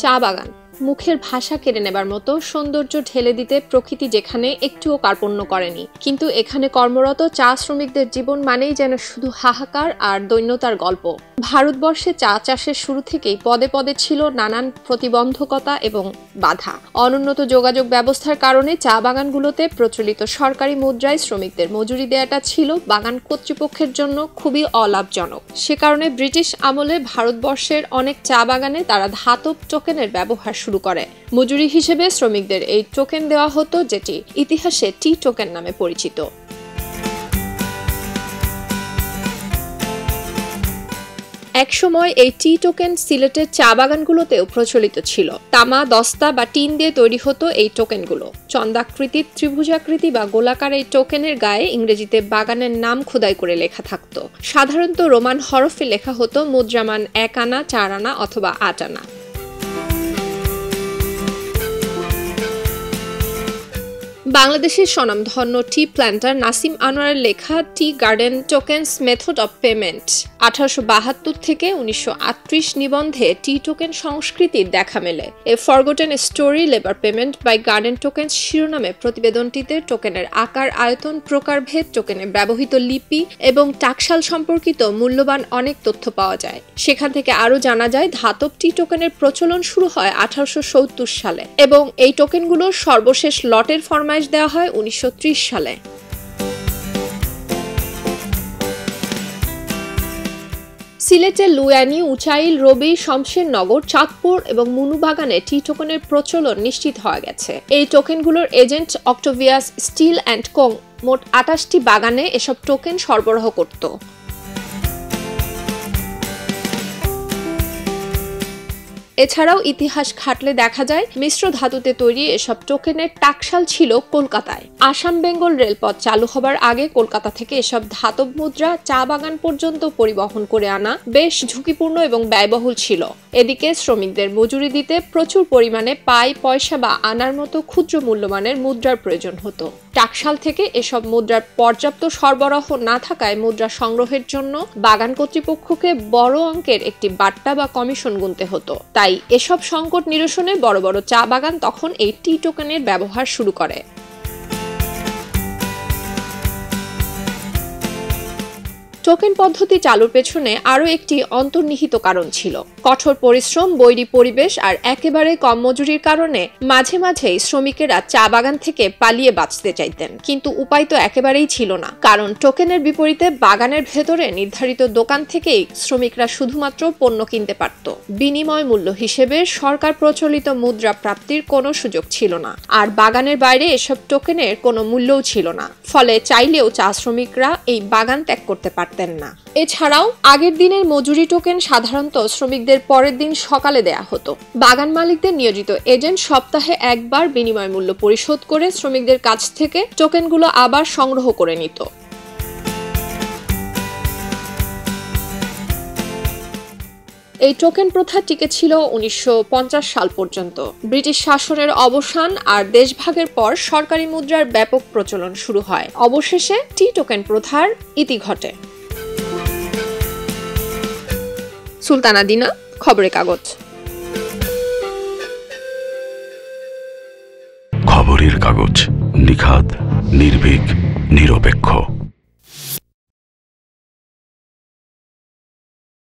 চা বাগান মুখের ভাষা কেড়ে নেবার মতো সৌন্দর্য ঢেলে দিতে প্রকৃতি যেখানে একটুও কার্পণ্য করেনি, কিন্তু এখানে কর্মরত চা শ্রমিকদের জীবন মানেই যেন শুধু হাহাকার আর দৈন্যতার গল্প। ভারতবর্ষে চা চাষের শুরু থেকেই পদে পদে ছিল নানান প্রতিবন্ধকতা এবং বাধা। অনুন্নত যোগাযোগ ব্যবস্থার কারণে চা বাগানগুলোতে প্রচলিত সরকারি মুদ্রায় শ্রমিকদের মজুরি দেয়াটা ছিল বাগান কর্তৃপক্ষের জন্য খুবই অলাভজনক। সে কারণে ব্রিটিশ আমলে ভারতবর্ষের অনেক চা বাগানে তারা ধাতব টোকেনের ব্যবহার শুরু করে। মজুরি হিসেবে শ্রমিকদের এই টোকেন দেওয়া হতো, যেটি ইতিহাসে টি টোকেন নামে পরিচিত। একসময় এই টি টোকেন সিলেটের চা বাগানগুলোতেও প্রচলিত ছিল। তামা, দস্তা বা টিন দিয়ে তৈরি হতো এই টোকেনগুলো। চন্দ্রাকৃতি, ত্রিভুজাকৃতি বা গোলাকার এই টোকেনের গায়ে ইংরেজিতে বাগানের নাম খোদাই করে লেখা থাকতো। সাধারণত রোমান হরফে লেখা হতো মুদ্রামান 1 আনা, 4 আনা অথবা 8 আনা। বাংলাদেশের স্বনামধন্য টি প্ল্যান্টার নাসিম আনোয়ারের লেখা tea garden tokens method of payment 1872 থেকে 1938 নিবন্ধে টি টোকেন সংস্কৃতির দেখা মেলে। A forgotten story labour payment by garden tokens শিরোনামে প্রতিবেদনটিতে টোকেনের আকার, আয়তন, প্রকারভেদ, টোকেনে ব্যবহৃত লিপি এবং টাকশাল সম্পর্কিত মূল্যবান অনেক তথ্য পাওয়া যায়। সেখান থেকে আরও জানা যায় ধাতব টি টোকেনের প্রচলন শুরু হয় 1870 সালে এবং এই টোকেনগুলোর সর্বশেষ লটের ফরমাইশ দেওয়া হয় 1930 সালে। সিলেটের লুয়ানি, উচাইল, রবি, শমশেরনগর, চাঁদপুর এবং মুনুবাগানে টি টোকেনের প্রচলন নিশ্চিত হয়ে গেছে। এই টোকেনগুলোর এজেন্ট অক্টোভিয়াস স্টিল অ্যান্ড কোং মোট 28টি বাগানে এসব টোকেন সরবরাহ করত। এছাড়াও ইতিহাস ঘাটলে দেখা যায় মিশ্র ধাতুতে তৈরি এসব টোকেনের টাকশাল ছিল কলকাতায়। আসাম বেঙ্গল রেলপথ চালু হবার আগে কলকাতা থেকে এসব ধাতব মুদ্রা চা বাগান পর্যন্ত পরিবহন করে আনা বেশ ঝুঁকিপূর্ণ এবং ব্যয়বহুল ছিল। এদিকে শ্রমিকদের মজুরি দিতে প্রচুর পরিমাণে পাই, পয়সা বা আনার মতো ক্ষুদ্র মূল্যমানের মুদ্রার প্রয়োজন হতো। টাকশাল থেকে এসব মুদ্রার পর্যাপ্ত সরবরাহ না থাকায় মুদ্রা সংগ্রহের জন্য বাগান কর্তৃপক্ষকে বড় অঙ্কের একটি বাট্টা বা কমিশন গুনতে হতো। তাই এসব সংকট নিরসনে বড় বড় চা বাগান তখন এই টি টোকেনের ব্যবহার শুরু করে। টোকেন পদ্ধতি চালুর পেছনে আরও একটি অন্তর্নিহিত কারণ ছিল। কঠোর পরিশ্রম, বৈরী পরিবেশ আর একেবারে কম মজুরির কারণে মাঝে মাঝেই শ্রমিকেরা চা বাগান থেকে পালিয়ে বাঁচতে চাইতেন, কিন্তু উপায় তো একেবারেই ছিল না। কারণ টোকেনের বিপরীতে বাগানের ভেতরে নির্ধারিত দোকান থেকেই শ্রমিকরা শুধুমাত্র পণ্য কিনতে পারত। বিনিময় মূল্য হিসেবে সরকার প্রচলিত মুদ্রা প্রাপ্তির কোনো সুযোগ ছিল না, আর বাগানের বাইরে এসব টোকেনের কোনো মূল্যও ছিল না। ফলে চাইলেও চা শ্রমিকরা এই বাগান ত্যাগ করতে পারত না। এছাড়াও আগের দিনের মজুরি টোকেন সাধারণত শ্রমিকদের পরের দিন সকালে দেয়া হতো। বাগান মালিকদের নিয়োজিত এজেন্ট সপ্তাহে একবার বিনিময় মূল্য পরিশোধ করে শ্রমিকদের কাছ থেকে টোকেনগুলো আবার সংগ্রহ করে নিত। এই টোকেন প্রথা টিকে ছিল 1950 সাল পর্যন্ত। ব্রিটিশ শাসনের অবসান আর দেশভাগের পর সরকারি মুদ্রার ব্যাপক প্রচলন শুরু হয়। অবশেষে টি টোকেন প্রথার ইতি ঘটে। সুলতানা দিনা, খবরের কাগজ। খবরের কাগজ, নিখাত, নির্ভীক, নিরপেক্ষ।